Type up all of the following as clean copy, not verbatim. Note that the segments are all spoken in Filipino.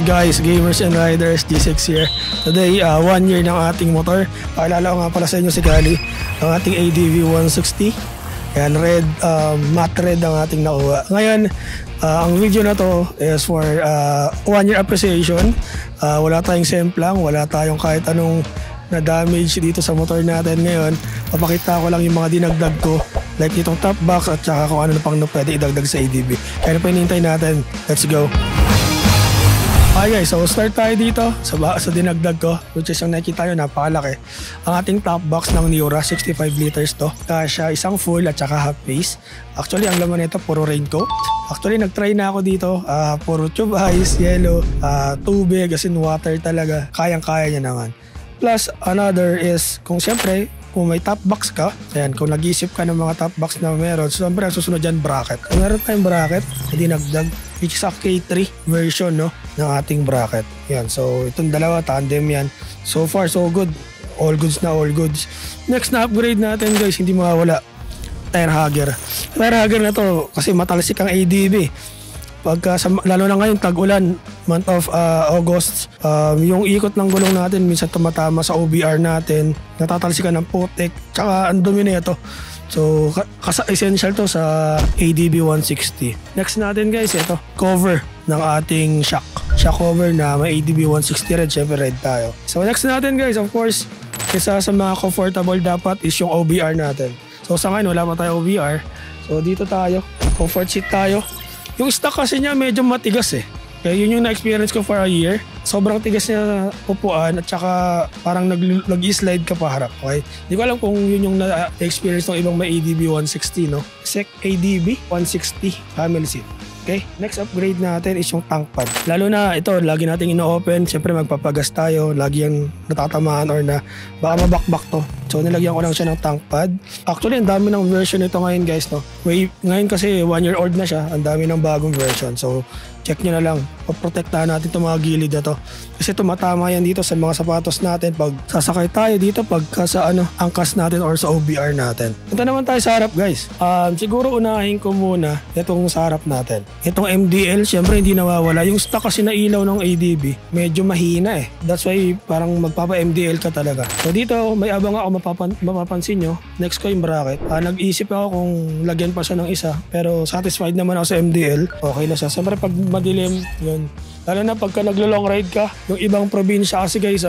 guys, gamers and riders, G6 here. Today, 1 year ng ating motor. Pakilala ko nga pala sa inyo si Kali, ang ating ADV 160. Yan, red, matte red ang ating nakuha. Ngayon, ang video na to is for 1 year appreciation. Wala tayong semplang, wala tayong kahit anong na-damage dito sa motor natin. Ngayon, papakita ko lang yung mga dinagdag ko, like itong top box at saka kung ano na pang pwede idagdag sa ADV. Kaya na pa hinihintay natin. Let's go! Okay guys, so start tayo dito sa dinagdag ko, which is ang nakikita nyo, napakalaki. Ang ating top box ng Niura, 65 liters to. Kasya isang full at saka half face. Actually, ang laman nito puro raincoat. Actually, nag-try na ako dito. Puro tube ice, yellow, tubig, as in water talaga. Kayang-kaya niya naman. Plus, another is, kung siyempre, kung may top box ka, ayan, kung nag-isip ka ng mga top box na meron, siyempre ang susunod dyan, bracket. Kung meron tayong bracket, dinagdag, which is a K3 version, no, ng ating bracket. Yan, so itong dalawa, tandem yan. So far, so good. All goods na all goods. Next na upgrade natin guys, hindi mawawala, tire hugger. Tire hugger na to, kasi matalsik ang ADV. Lalo na ngayon, tag-ulan, month of August, yung ikot ng gulong natin, minsan tumatama sa OBR natin, natatalsikan ng putik, tsaka ang dumi na ito. So, essential to sa ADV 160. Next natin guys, ito, cover ng ating shock. Shock cover na may ADV 160 red, syempre red tayo. So, next natin guys, of course, isa sa mga comfortable dapat is yung OBR natin. So, sa ngayon, wala pa tayo OBR. So, dito tayo, comfort seat tayo. Yung stock kasi niya medyo matigas eh. Kaya yun yung na-experience ko for a year. Sobrang tigas niya upuan at saka parang nag-slide ka pa harap. Okay? Hindi ko alam kung yun yung na-experience ng ibang may ADV 160, no? SEC ADV 160 camel seat. Okay? Next upgrade natin is yung tank pad. Lalo na ito, lagi natin ino-open. Siyempre magpapagas tayo. Lagi yung natatamaan or na baka mabakbak to. So nilagyan ko lang siya ng tank pad. Actually, ang dami ng version nito ngayon guys, no? Ngayon kasi 1 year old na siya. Ang dami ng bagong version. So check nyo na lang. Paprotektahan natin itong mga gilid na to. Kasi tumatama yan dito sa mga sapatos natin pag sasakay tayo dito pagka sa angkas natin or sa OBR natin. Punta naman tayo sa harap guys. Siguro unahin ko muna itong sa harap natin. Itong MDL, syempre hindi nawawala. Yung stock kasi na ilaw ng ADV, medyo mahina eh. That's why parang magpapa-MDL ka talaga. So dito, may abang ako mapapansin nyo. Next ko yung bracket. Nag-isip ako kung lagyan pa siya ng isa. Pero satisfied naman ako sa MDL. Okay na siya. Siyempre pag madilim, yun. Lalo na pagka naglo-long ride ka, yung ibang probinsya kasi guys,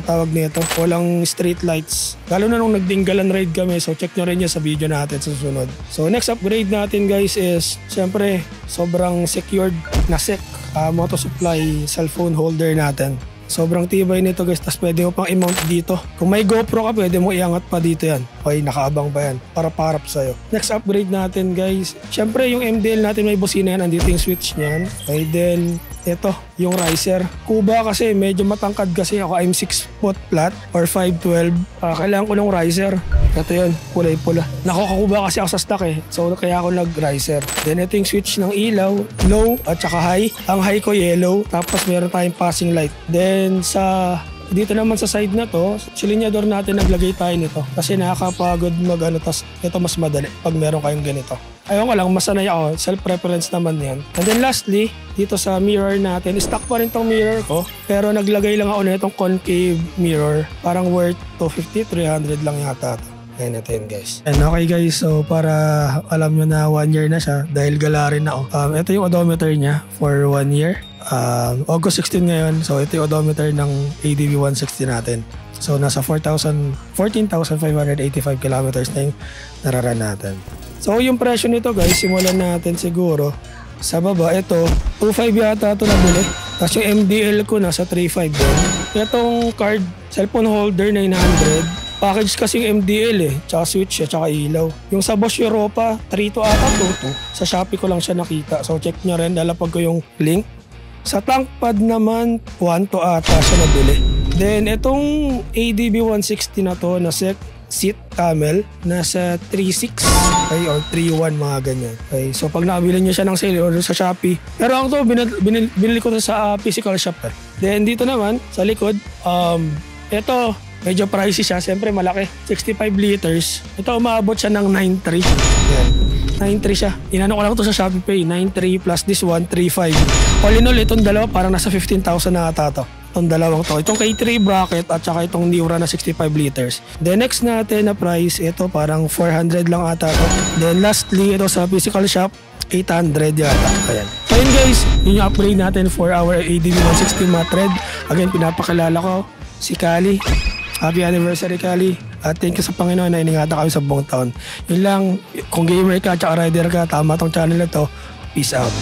tawag nito, walang street lights. Lalo na nung nagdinggalan ride kami, so check nyo rin yun sa video natin sa susunod. So next upgrade natin guys is, syempre, sobrang secured na SEC moto supply cellphone holder natin. Sobrang tibay nito guys, tas pwede mo pang i-mount dito. Kung may GoPro ka, pwede mo iangat pa dito yan. Okay, nakaabang pa yan para parap sa'yo. Next upgrade natin guys, syempre yung MDL natin may busina yan, andito yung switch niyan. Okay, then ito, yung riser. Kuba kasi medyo matangkad kasi ako, I'm 6 foot flat or 5'12". Kailangan ko ng riser. Ito yun, kulay pula. Nakukuba kasi ako sa stock eh. So kaya ako nag-riser. Then ito yung switch ng ilaw, low at saka high. Ang high ko yellow, tapos meron tayong passing light. Then dito naman sa side na to, silinyador natin naglagay tayo nito. Kasi nakakapagod tas ito mas madali pag meron kayong ganito. Ayun ko lang, masanay ako. Self-preference naman yan. And then lastly, dito sa mirror natin, stock pa rin tong mirror ko. Pero naglagay lang ako na itong concave mirror. Parang worth 250, 300 lang yata ito. Ayan natin guys. And okay guys, so para alam nyo na 1 year na siya, dahil gala rin ako. Ito yung odometer niya for 1 year. August 16 ngayon, so ito yung odometer ng ADV 160 natin. So nasa 14,585 kilometers na yung nararan natin. So yung presyo nito guys, simulan natin siguro sa baba. Ito, 2.5 yata ito nabili. Tapos yung MDL ko nasa 3.5 din. Itong card, cellphone holder 900. Package kasi yung MDL eh, tsaka switch tsaka ilaw. Yung sa Bosch Europa, 3 to ata 2 to. Sa Shopee ko lang siya nakita. So check nyo rin, lalapag ko yung link. Sa tank pad naman, 1 to ata siya nabili. Then itong ADV 160 na to, na seat camel, nasa 3.6 okay, or 3.1 mga ganyan. Okay, so pag nakabili nyo siya ng sale or sa Shopee. Pero ako to, binili ko to sa physical shop eh. Then dito naman, sa likod, ito, medyo pricey siya. Siyempre malaki, 65 liters. Ito umabot siya ng 9.3. Yan. 9.3 siya. Inano ko lang to sa Shopee Pay. 9.3 plus this one, 3.5. All in all, itong dalawa parang nasa 15,000 na ata to. Itong dalawang to. Itong K3 bracket at saka itong Niura na 65 liters. Then next natin na price, ito parang 400 lang ata to. Then lastly, ito sa physical shop, 800 yata. Ayan. So yun guys, yun yung upgrade natin for our ADV 160 mat red. Again, pinapakilala ko si Kali. Happy anniversary Kali. At thank you sa Panginoon na iningatan kami sa buong taon. Yun lang, kung gamer ka at rider ka, tama tong channel na to. Peace out.